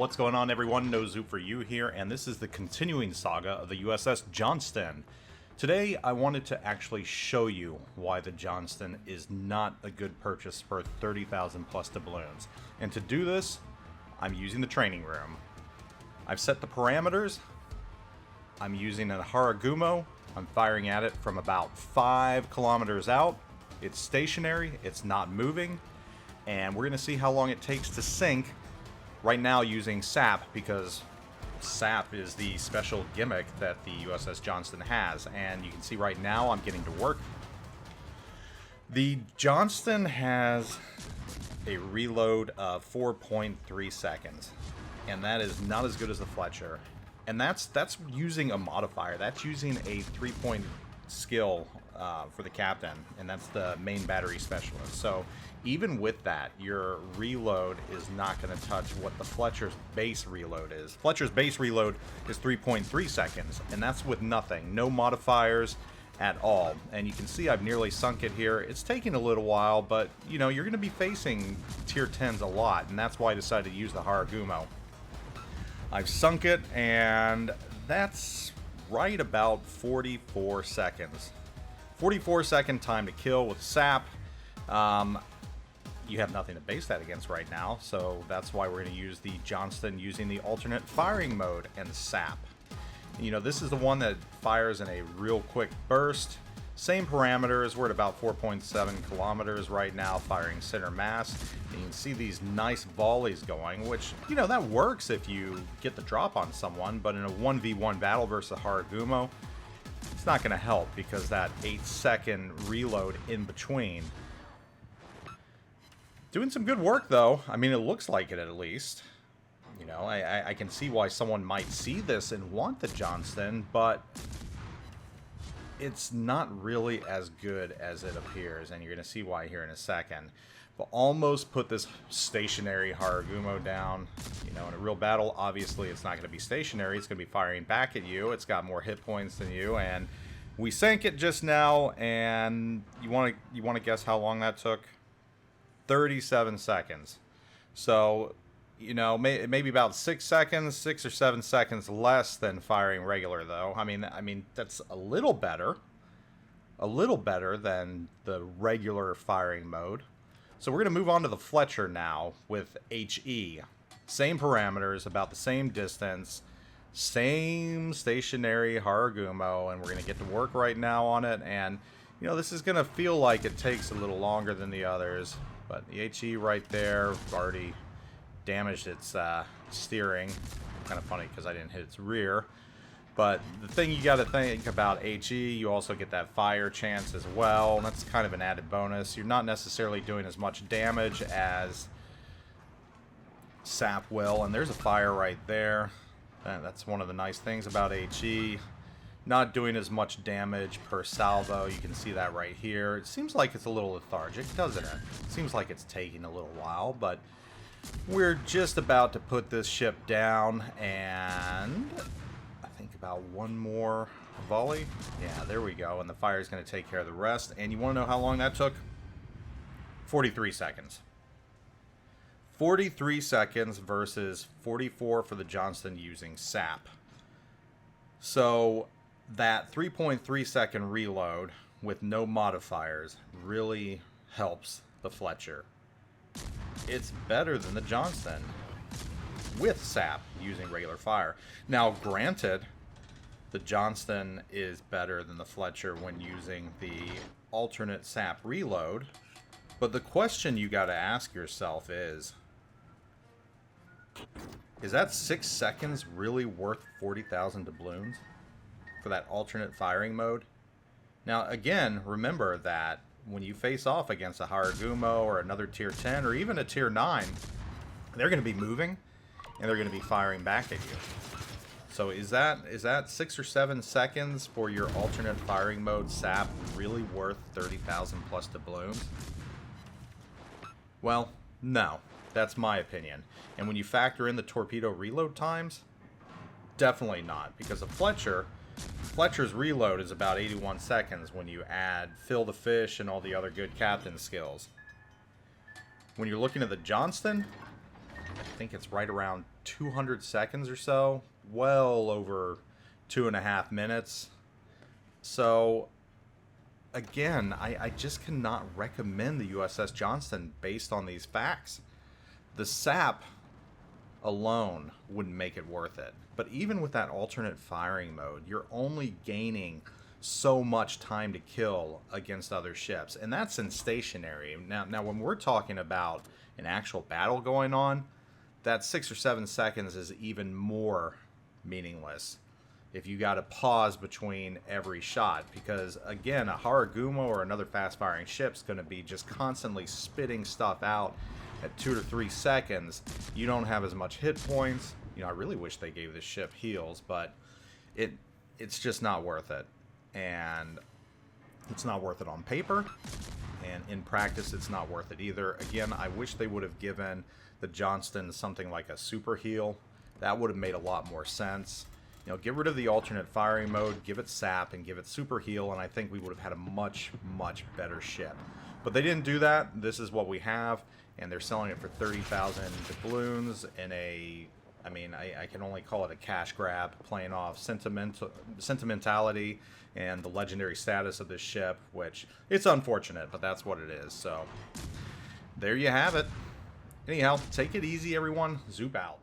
What's going on, everyone? NoZoupForYou here, and this is the continuing saga of the USS Johnston. Today, I wanted to actually show you why the Johnston is not a good purchase for 30,000 plus doubloons. And to do this, I'm using the training room. I've set the parameters. I'm using a Haragumo. I'm firing at it from about 5 kilometers out. It's stationary, it's not moving, and we're going to see how long it takes to sink. Right now using SAP, because SAP is the special gimmick that the USS Johnston has, and you can see right now I'm getting to work. The Johnston has a reload of 4.3 seconds, and that is not as good as the Fletcher. And that's using a modifier. That's using a 3-point skill for the captain, and that's the main battery specialist. So even with that, your reload is not going to touch what the Fletcher's base reload is. Fletcher's base reload is 3.3 seconds, and that's with nothing, no modifiers at all. And you can see I've nearly sunk it here. It's taking a little while, but you know, you're going to be facing tier 10s a lot, and that's why I decided to use the Haragumo. I've sunk it, and that's right about 44 seconds. 44-second time to kill with SAP. You have nothing to base that against right now, so that's why we're going to use the Johnston using the alternate firing mode and SAP. You know, this is the one that fires in a real quick burst. Same parameters. We're at about 4.7 kilometers right now, firing center mass. And you can see these nice volleys going, which, you know, that works if you get the drop on someone, but in a 1v1 battle versus a Haragumo, it's not going to help because that 8-second reload in between. Doing some good work, though. I mean, it looks like it at least. You know, I can see why someone might see this and want the Johnston, but it's not really as good as it appears, and you're going to see why here in a second. But almost put this stationary Haragumo down. You know, in a real battle, obviously it's not going to be stationary. It's going to be firing back at you. It's got more hit points than you, and we sank it just now. And you want to guess how long that took? 37 seconds. So, you know, maybe about 6 seconds, 6 or 7 seconds less than firing regular, though. I mean that's a little better than the regular firing mode. So we're going to move on to the Fletcher now with HE. Same parameters, about the same distance, same stationary Haragumo, and we're going to get to work right now on it. And, you know, this is going to feel like it takes a little longer than the others, but the HE right there already damaged its steering. Kind of funny because I didn't hit its rear. But the thing you got to think about HE, you also get that fire chance as well. And that's kind of an added bonus. You're not necessarily doing as much damage as SAP will. And there's a fire right there. That's one of the nice things about HE. Not doing as much damage per salvo. You can see that right here. It seems like it's a little lethargic, doesn't it? It seems like it's taking a little while, but we're just about to put this ship down, and I think about one more volley. Yeah, there we go, and the fire is going to take care of the rest. And you want to know how long that took? 43 seconds. 43 seconds versus 44 for the Johnston using SAP. So that 3.3 second reload with no modifiers really helps the Fletcher. It's better than the Johnston with SAP using regular fire. Now, granted, the Johnston is better than the Fletcher when using the alternate SAP reload, but the question you got to ask yourself is that 6 seconds really worth 40,000 doubloons for that alternate firing mode? Now, again, remember that when you face off against a Haragumo or another tier 10 or even a tier 9, they're going to be moving and they're going to be firing back at you. So is that 6 or 7 seconds for your alternate firing mode SAP really worth 30,000 plus doubloons? Well, no. That's my opinion. And when you factor in the torpedo reload times, definitely not. Because the Fletcher's reload is about 81 seconds when you add fill the fish and all the other good captain skills. When you're looking at the Johnston, I think it's right around 200 seconds or so. Well over 2.5 minutes. So, again, I just cannot recommend the USS Johnston based on these facts. The SAP alone wouldn't make it worth it. But even with that alternate firing mode, you're only gaining so much time to kill against other ships. And that's in stationary. Now when we're talking about an actual battle going on, that 6 or 7 seconds is even more meaningless if you got to pause between every shot, because again, a Haraguma or another fast firing ship's going to be just constantly spitting stuff out at 2 to 3 seconds. You don't have as much hit points. You know, I really wish they gave this ship heals, but it's just not worth it. And it's not worth it on paper, and in practice it's not worth it either. Again, I wish they would have given the Johnston something like a super heal. That would have made a lot more sense. You know, get rid of the alternate firing mode, give it SAP, and give it super heal, and I think we would have had a much, much better ship. But they didn't do that. This is what we have, and they're selling it for 30,000 doubloons in a... I mean, I can only call it a cash grab, playing off sentimentality and the legendary status of this ship, which it's unfortunate, but that's what it is. So there you have it. Anyhow, take it easy, everyone. Zoop out.